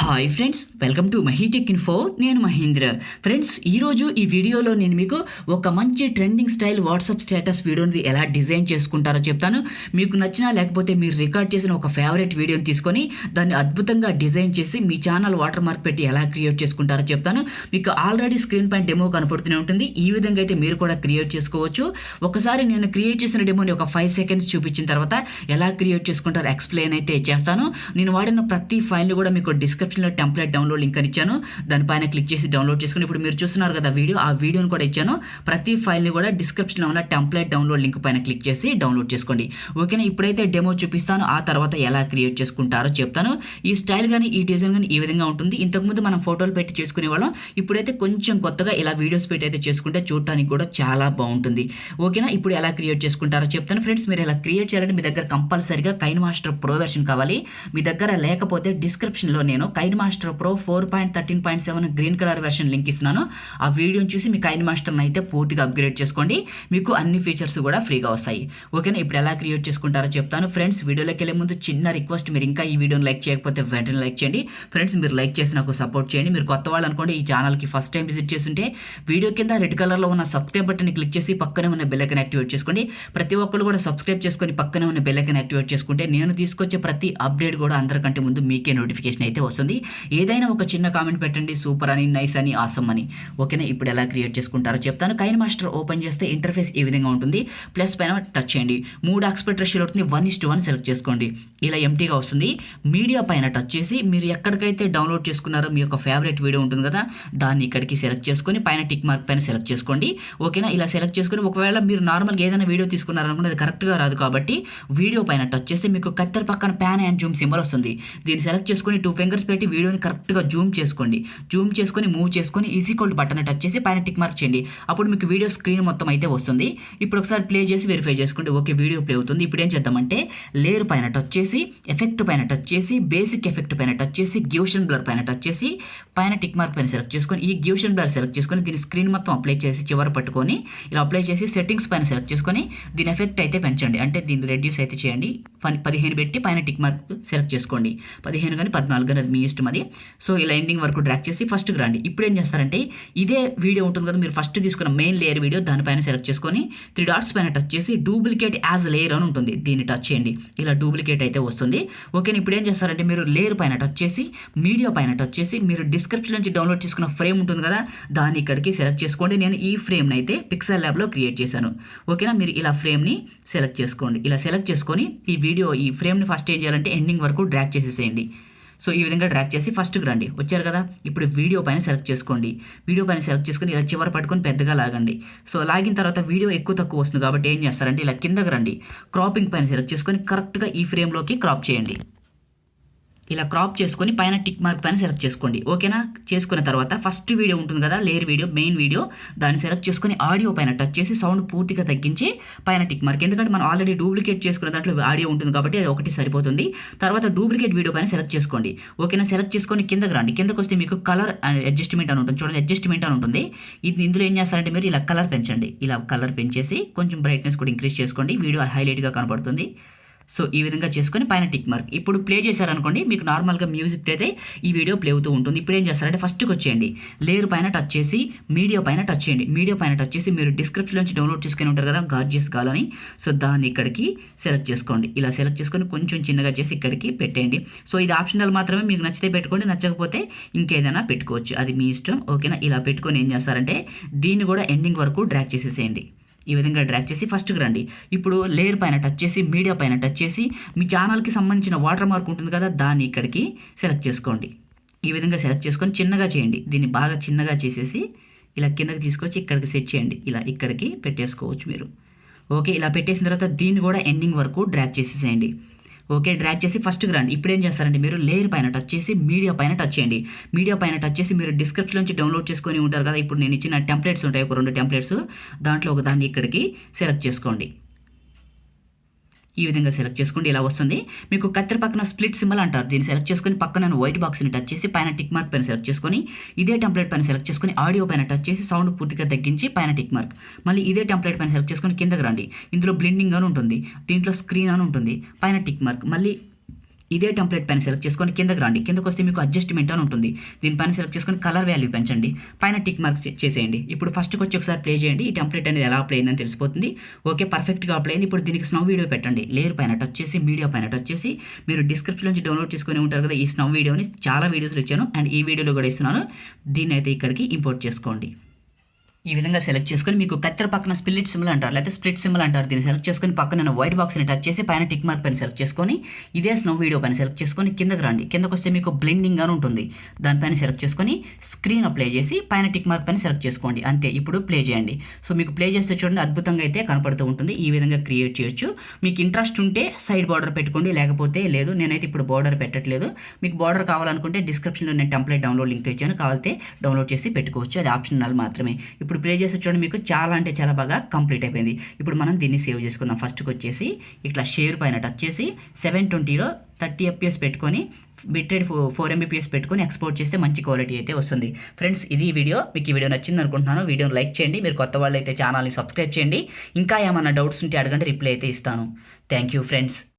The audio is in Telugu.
Hi friends, welcome to MAHI tech info. నేను మహేంద్ర. ఫ్రెండ్స్, ఈరోజు ఈ వీడియోలో నేను మీకు ఒక మంచి ట్రెండింగ్ స్టైల్ వాట్సాప్ స్టేటస్ వీడియోని ఎలా డిజైన్ చేసుకుంటారో చెప్తాను. మీకు నచ్చినా లేకపోతే మీరు రికార్డ్ చేసిన ఒక ఫేవరెట్ వీడియోని తీసుకొని దాన్ని అద్భుతంగా డిజైన్ చేసి మీ ఛానల్ వాటర్ మార్క్ పెట్టి ఎలా క్రియేట్ చేసుకుంటారో చెప్తాను. మీకు ఆల్రెడీ స్క్రీన్ పైన డెమో కనపడుతూనే ఉంటుంది. ఈ విధంగా అయితే మీరు కూడా క్రియేట్ చేసుకోవచ్చు. ఒకసారి నేను క్రియేట్ చేసిన డెమోని ఒక 5 సెకండ్స్ చూపించిన తర్వాత ఎలా క్రియేట్ చేసుకుంటారో ఎక్స్ప్లెయిన్ అయితే చేస్తాను. నేను వాడిన ప్రతి ఫైల్ని కూడా మీకు డిస్క్రిప్షన్లో టెంప్లెట్ డౌన్లోడ్ లింక్ అని ఇచ్చాను. దానిపైన క్లిక్ చేసి డౌన్లోడ్ చేసుకుని ఇప్పుడు మీరు చూస్తున్నారు కదా ఆ వీడియోని కూడా ఇచ్చాను. ప్రతి ఫైల్ని కూడా డిస్క్రిప్షన్లో ఉన్న టెంప్లెట్ డౌన్లోడ్ లింక్ పైన క్లిక్ చేసి డౌన్లోడ్ చేసుకోండి. ఓకేనా, ఇప్పుడైతే డెమో చూపిస్తాను. ఆ తర్వాత ఎలా క్రియేట్ చేసుకుంటారో చెప్తాను. ఈ స్టైల్ కానీ ఈ డిజైన్ కానీ ఈ విధంగా ఉంటుంది. ఇంతకుముందు మనం ఫోటోలు పెట్టి చేసుకునే వాళ్ళం. ఇప్పుడైతే కొంచెం కొత్తగా ఇలా వీడియోస్ పెట్టి అయితే చేసుకుంటే చూడటానికి కూడా చాలా బాగుంటుంది. ఓకేనా, ఇప్పుడు ఎలా క్రియేట్ చేసుకుంటారో చెప్తాను. ఫ్రెండ్స్, మీరు ఎలా క్రియేట్ చేయాలంటే మీ దగ్గర కంపల్సరీగా కైన్మాస్టర్ ప్రో వెర్షన్ కావాలి. మీ దగ్గర లేకపోతే డిస్క్రిప్షన్లో నేను కైన్మాస్టర్ pro 4.13.7 green colour version link ఇస్తున్నాను. ఆ వీడియోని చూసి మీ కైన్మాస్టర్ని అయితే పూర్తిగా అప్గ్రేడ్ చేసుకోండి. మీకు అన్ని ఫీచర్స్ కూడా ఫ్రీగా వస్తాయి. ఓకేనా, ఇప్పుడు ఎలా క్రియేట్ చేసుకుంటారో చెప్తాను. ఫ్రెండ్స్, వీడియోలోకి వెళ్ళే ముందు చిన్న రిక్వెస్ట్, మీరు ఇంకా ఈ వీడియోని లైక్ చేయకపోతే వెంటనే లైక్ చేయండి. ఫ్రెండ్స్, మీరు లైక్ చేసి నాకు సపోర్ట్ చేయండి. మీరు కొత్త వాళ్ళు అనుకోండి, ఈ ఛానల్కి ఫస్ట్ టైం విజిట్ చేస్తుంటే వీడియో కింద రెడ్ కలర్లో ఉన్న సబ్స్క్రైబ్ బటన్ని క్లిక్ చేసి పక్కనే ఉన్న బెల్ ఐకాన్ యాక్టివేట్ చేసుకోండి. ప్రతి ఒక్కరు కూడా సబ్స్క్రైబ్ చేసుకొని పక్కనే ఉన్న బెల్ ఐకాన్ యాక్టివేట్ చేసుకుంటే నేను తీసుకొచ్చే ప్రతి అప్డేట్ కూడా అందరికంటే ముందు మీకే నోటిఫికేషన్ అయితే వస్తుంది. ఏదైనా ఒక చిన్న కామెంట్ పెట్టండి, సూపర్ అని, నైస్ అని, ఆసమ్ అని. ఓకేనా, ఇప్పుడు ఎలా క్రియేట్ చేసుకుంటారో చెప్తాను. కైన్మాస్టర్ ఓపెన్ చేస్తే ఇంటర్ఫేస్ ఈ విధంగా ఉంటుంది. ప్లస్ పైన టచ్ చేయండి. 3 ఆస్పెక్ట్ రేషియో అవుతుంది. 1:1 సెలెక్ట్ చేసుకోండి. ఇలా ఎంటీగా వస్తుంది. మీడియా పైన టచ్ చేసి మీరు ఎక్కడికైతే డౌన్లోడ్ చేసుకున్నారో మీ యొక్క ఫేవరెట్ వీడియో ఉంటుంది కదా, దాన్ని ఇక్కడికి సెలెక్ట్ చేసుకొని పైన టిక్ మార్క్ పైన సెలెక్ట్ చేసుకోండి. ఓకేనా, ఇలా సెలెక్ట్ చేసుకొని ఒకవేళ మీరు నార్మల్గా ఏదైనా వీడియో తీసుకున్నారనుకుంటే అది కరెక్ట్గా రాదు కాబట్టి వీడియో పైన టచ్ చేస్తే మీకు కత్తెర పక్కన ప్యాన్ అండ్ జూమ్ సింబల్ వస్తుంది. దీన్ని సెలెక్ట్ చేసుకొని 2 ఫింగర్స్ పెట్టి వీడియోని కరెక్ట్గా జూమ్ చేసుకోండి. జూమ్ చేసుకొని మూవ్ చేసుకొని ఈక్వల్ టు బటన్ టచ్ చేసి పైన టిక్ మార్క్ చేయండి. అప్పుడు మీకు వీడియో స్క్రీన్ మొత్తం అయితే వస్తుంది. ఇప్పుడు ఒకసారి ప్లే చేసి వెరిఫై చేసుకోండి. ఓకే, వీడియో ప్లే అవుతుంది. ఇప్పుడు ఏం చేద్దామంటే లేయర్ పైన టచ్ చేసి ఎఫెక్ట్ పైన టచ్ చేసి బేసిక్ ఎఫెక్ట్ పైన టచ్ చేసి గ్యూషన్ బ్లర్ పైన టచ్ చేసి పైన టిక్ మార్క్ పైన సెలెక్ట్ చేసుకొని ఈ గ్యూషన్ బ్లర్ సెలెక్ట్ చేసుకొని దీని స్క్రీన్ మొత్తం అప్లై చేసి చివర పట్టుకొని ఇలా అప్లై చేసి సెట్టింగ్స్ పైన సెలెక్ట్ చేసుకొని దీని ఎఫెక్ట్ అయితే పెంచండి. అంటే దీన్ని రెడ్యూస్ అయితే చేయండి. 15 పెట్టి పైన టిక్ మార్క్ సెలెక్ట్ చేసుకోండి. 15 కానీ 14 కానీ అది మీ ఇష్టం అది. సో ఇలా ఎండింగ్ వరకు డ్రాగ్ చేసి ఫస్ట్కి రండి. ఇప్పుడు ఏం చేస్తారంటే ఇదే వీడియో ఉంటుంది కదా, మీరు ఫస్ట్ తీసుకున్న మెయిన్ లేయర్ వీడియో దానిపైన సెలెక్ట్ చేసుకొని 3 డాట్స్ పైన టచ్ చేసి డూప్లికేట్ యాజ్ లేయర్ అని ఉంటుంది. దీన్ని టచ్ చేయండి. ఇలా డూప్లికేట్ అయితే వస్తుంది. ఓకే, ఇప్పుడు ఏం చేస్తారంటే మీరు లేయర్ పైన టచ్ చేసి మీడియా పైన టచ్ చేసి మీరు డిస్క్రిప్షన్ నుంచి డౌన్లోడ్ చేసుకున్న ఫ్రేమ్ ఉంటుంది కదా, దాన్ని ఇక్కడికి సెలెక్ట్ చేసుకోండి. నేను ఈ ఫ్రేమ్ని అయితే పిక్సెల్ ల్యాబ్లో క్రియేట్ చేశాను. ఓకేనా, మీరు ఇలా ఫ్రేమ్ని సెలెక్ట్ చేసుకోండి. ఇలా సెలెక్ట్ చేసుకొని ఈ ఫ్రేమ్ని ఫస్ట్ ఏం చేయాలంటే ఎండింగ్ వరకు డ్రాగ్ చేసేసేయండి. సో ఈ విధంగా డ్రాగ్ చేసి ఫస్ట్కి రండి. వచ్చారు కదా, ఇప్పుడు వీడియో పైన సెలెక్ట్ చేసుకోండి. వీడియో పైన సెలెక్ట్ చేసుకొని ఇలా చివర పట్టుకొని పెద్దగా లాగండి. సో లాగిన తర్వాత వీడియో ఎక్కువ తక్కువ వస్తుంది కాబట్టి ఏం చేస్తారంటే ఇలా కిందకి రండి. క్రాపింగ్ పైన సెలెక్ట్ చేసుకొని కరెక్ట్గా ఈ ఫ్రేమ్లోకి క్రాప్ చేయండి. ఇలా క్రాప్ చేసుకొని పైన టిక్ మార్క్ పైన సెలెక్ట్ చేసుకోండి. ఓకేనా, చేసుకున్న తర్వాత ఫస్ట్ వీడియో ఉంటుంది కదా, లేయర్ వీడియో మెయిన్ వీడియో, దాన్ని సెలెక్ట్ చేసుకొని ఆడియో పైన టచ్ చేసి సౌండ్ పూర్తిగా తగ్గించి పైన టిక్ మార్క్. ఎందుకంటే మనం ఆల్రెడీ డూప్లికేట్ చేసుకున్న దాంట్లో ఆడియో ఉంటుంది కాబట్టి అది ఒకటి సరిపోతుంది. తర్వాత డూప్లికేట్ వీడియో పైన సెలెక్ట్ చేసుకోండి. ఓకేనా, సెలెక్ట్ చేసుకొని కిందకి రండి. కిందకు వస్తే మీకు కలర్ అడ్జస్ట్మెంట్ అని ఉంటుంది. చూడండి, అడ్జస్ట్మెంట్ అని ఉంటుంది. ఇందులో ఏం చేస్తారంటే మీరు ఇలా కలర్ పెంచండి. ఇలా కలర్ పెంచేసి కొంచెం బ్రైట్నెస్ కూడా ఇంక్రీజ్ చేసుకోండి. వీడియో హైలైట్గా కనబడుతుంది. సో ఈ విధంగా చేసుకొని పైన టిక్ మార్క్. ఇప్పుడు ప్లే చేశారనుకోండి, మీకు నార్మల్గా మ్యూజిక్ అయితే ఈ వీడియో ప్లే అవుతూ ఉంటుంది. ఇప్పుడు ఏం చేస్తారంటే ఫస్ట్కి వచ్చేయండి. లేయర్ పైన టచ్ చేసి మీడియా పైన టచ్ చేయండి. మీడియా పైన టచ్ చేసి మీరు డిస్క్రిప్షన్ నుంచి డౌన్లోడ్ చేసుకుని ఉంటారు కదా గార్జియస్ కాలని, సో దాన్ని ఇక్కడికి సెలెక్ట్ చేసుకోండి. ఇలా సెలెక్ట్ చేసుకొని కొంచెం చిన్నగా చేసి ఇక్కడికి పెట్టేయండి. సో ఇది ఆప్షనల్ మాత్రమే, మీకు నచ్చితే పెట్టుకోండి, నచ్చకపోతే ఇంకేదైనా పెట్టుకోవచ్చు, అది మీ ఇష్టం. ఓకేనా, ఇలా పెట్టుకొని ఏం చేస్తారంటే దీన్ని కూడా ఎండింగ్ వరకు డ్రాగ్ చేసేసేయండి. ఈ విధంగా డ్రాగ్ చేసి ఫస్ట్కి రండి. ఇప్పుడు లేయర్ పైన టచ్ చేసి మీడియా పైన టచ్ చేసి మీ ఛానల్కి సంబంధించిన వాటర్ మార్క్ ఉంటుంది కదా, దాన్ని ఇక్కడికి సెలెక్ట్ చేసుకోండి. ఈ విధంగా సెలెక్ట్ చేసుకొని చిన్నగా చేయండి. దీన్ని బాగా చిన్నగా చేసేసి ఇలా కిందకి తీసుకొచ్చి ఇక్కడికి సెట్ చేయండి. ఇలా ఇక్కడికి పెట్టేసుకోవచ్చు మీరు. ఓకే, ఇలా పెట్టేసిన తర్వాత దీన్ని కూడా ఎండింగ్ వరకు డ్రాగ్ చేసేసేయండి. ఓకే, డ్రాగ్ చేసి ఫస్ట్కి రండి. ఇప్పుడు ఏం చేస్తారంటే మీరు లేయర్ పైన టచ్ చేసి మీడియా పైన టచ్ చేయండి. మీడియా పైన టచ్ చేసి మీరు డిస్క్రిప్షన్ నుంచి డౌన్లోడ్ చేసుకొని ఉంటారు కదా, ఇప్పుడు నేను ఇచ్చిన టెంప్లెట్స్ ఉంటాయి, ఒక 2 టెంప్లెట్స్, దాంట్లో ఒక దాన్ని ఇక్కడికి సెలెక్ట్ చేసుకోండి. ఈ విధంగా సెలెక్ట్ చేసుకోండి. ఇలా వస్తుంది. మీకు కత్తెర పక్కన స్ప్లిట్ సింబల్ అంటారు. దీన్ని సెలెక్ట్ చేసుకొని పక్కన వైట్ బాక్స్ని టచ్ చేసి పైన టిక్ మార్క్ పైన సెలెక్ట్ చేసుకొని ఇదే టెంప్లెట్ పైన సెలెక్ట్ చేసుకొని ఆడియో పైన టచ్ చేసి సౌండ్ పూర్తిగా తగ్గించి పైన టిక్ మార్క్. మళ్ళీ ఇదే టెంప్లెట్ పైన సెలెక్ట్ చేసుకొని కిందకి రండి. ఇందులో బ్లెండింగ్ అని ఉంటుంది, దీంట్లో స్క్రీన్ అని ఉంటుంది, పైన టిక్ మార్క్. మళ్ళీ ఇదే టెంప్లెట్ పైన సెలెక్ట్ చేసుకొని కిందకి రండి. కిందకు వస్తే మీకు అడ్జస్ట్మెంట్ అని ఉంటుంది. దీనిపైన సెలెక్ట్ చేసుకొని కలర్ వాల్యూ పెంచండి. పైన టిక్ మార్క్స్ చేసేయండి. ఇప్పుడు ఫస్ట్కి వచ్చి ఒకసారి ప్లే చేయండి. ఈ టెంప్లెట్ అనేది ఎలా అప్లై అయిందని తెలిసిపోతుంది. ఓకే, పర్ఫెక్ట్గా అప్లై అయింది. ఇప్పుడు దీనికి స్నవ్ వీడియో పెట్టండి. లేయర్ పైన టచ్ చేసి మీడియా పైన టచ్ చేసి మీరు డిస్క్రిప్షన్ నుంచి డౌన్లోడ్ చేసుకొని ఉంటారు కదా ఈ స్నవ్ వీడియోని, చాలా వీడియోస్లో ఇచ్చాను అండ్ ఈ వీడియోలో కూడా ఇస్తున్నాను. దీన్ని అయితే ఇక్కడికి ఇంపోర్ట్ చేసుకోండి. ఈ విధంగా సెలెక్ట్ చేసుకొని మీకు కత్తెర పక్కన స్ప్లిట్ సింబల్ అంటారు లేకపోతే స్ప్లిట్ సింబల్ అంటారు. దీన్ని సెలెక్ట్ చేసుకొని పక్కన వైట్ బాక్స్ని టచ్ చేసి పైన టిక్ మార్క్ పైన సెలెక్ట్ చేసుకొని ఇదే స్నవ్ వీడియో పైన సెలెక్ట్ చేసుకొని కిందకి రండి. కిందకు వస్తే మీకు బ్లెండింగ్ అని ఉంటుంది. దానిపైన సెలెక్ట్ చేసుకొని స్క్రీన్ అప్లై చేసి పైన టిక్ మార్క్ పైన సెలెక్ట్ చేసుకోండి. అంతే, ఇప్పుడు ప్లే చేయండి. సో మీకు ప్లే చేస్తే చూడండి అద్భుతంగా అయితే కనపడుతూ ఉంటుంది. ఈ విధంగా క్రియేట్ చేయొచ్చు. మీకు ఇంట్రెస్ట్ ఉంటే సైడ్ బార్డర్ పెట్టుకోండి, లేకపోతే లేదు. నేనైతే ఇప్పుడు బార్డర్ పెట్టట్లేదు. మీకు బార్డర్ కావాలనుకుంటే డిస్క్రిప్షన్లో నేను టెంప్లెట్ డౌన్లోడ్ లింక్ ఇచ్చాను, కావాలంటే డౌన్లోడ్ చేసి పెట్టుకోవచ్చు. అది ఆప్షనల్ మాత్రమే. ఇప్పుడు ప్లే చేస్తే చూడండి మీకు చాలా అంటే చాలా బాగా కంప్లీట్ అయిపోయింది. ఇప్పుడు మనం దీన్ని సేవ్ చేసుకుందాం. ఫస్ట్కి వచ్చేసి ఇట్లా షేర్ పైన టచ్ చేసి 720లో 30 FPS పెట్టుకొని బిట్రేట్ 4 Mbps పెట్టుకొని ఎక్స్పోర్ట్ చేస్తే మంచి క్వాలిటీ అయితే వస్తుంది. ఫ్రెండ్స్, ఇది ఈ వీడియో. మీకు ఈ వీడియో నచ్చింది అనుకుంటున్నాను. వీడియోని లైక్ చేయండి. మీరు కొత్త వాళ్ళు అయితే ఛానల్ని సబ్స్క్రైబ్ చేయండి. ఇంకా ఏమైనా డౌట్స్ ఉంటే అడగండి, రిప్లై అయితే ఇస్తాను. Thank you friends.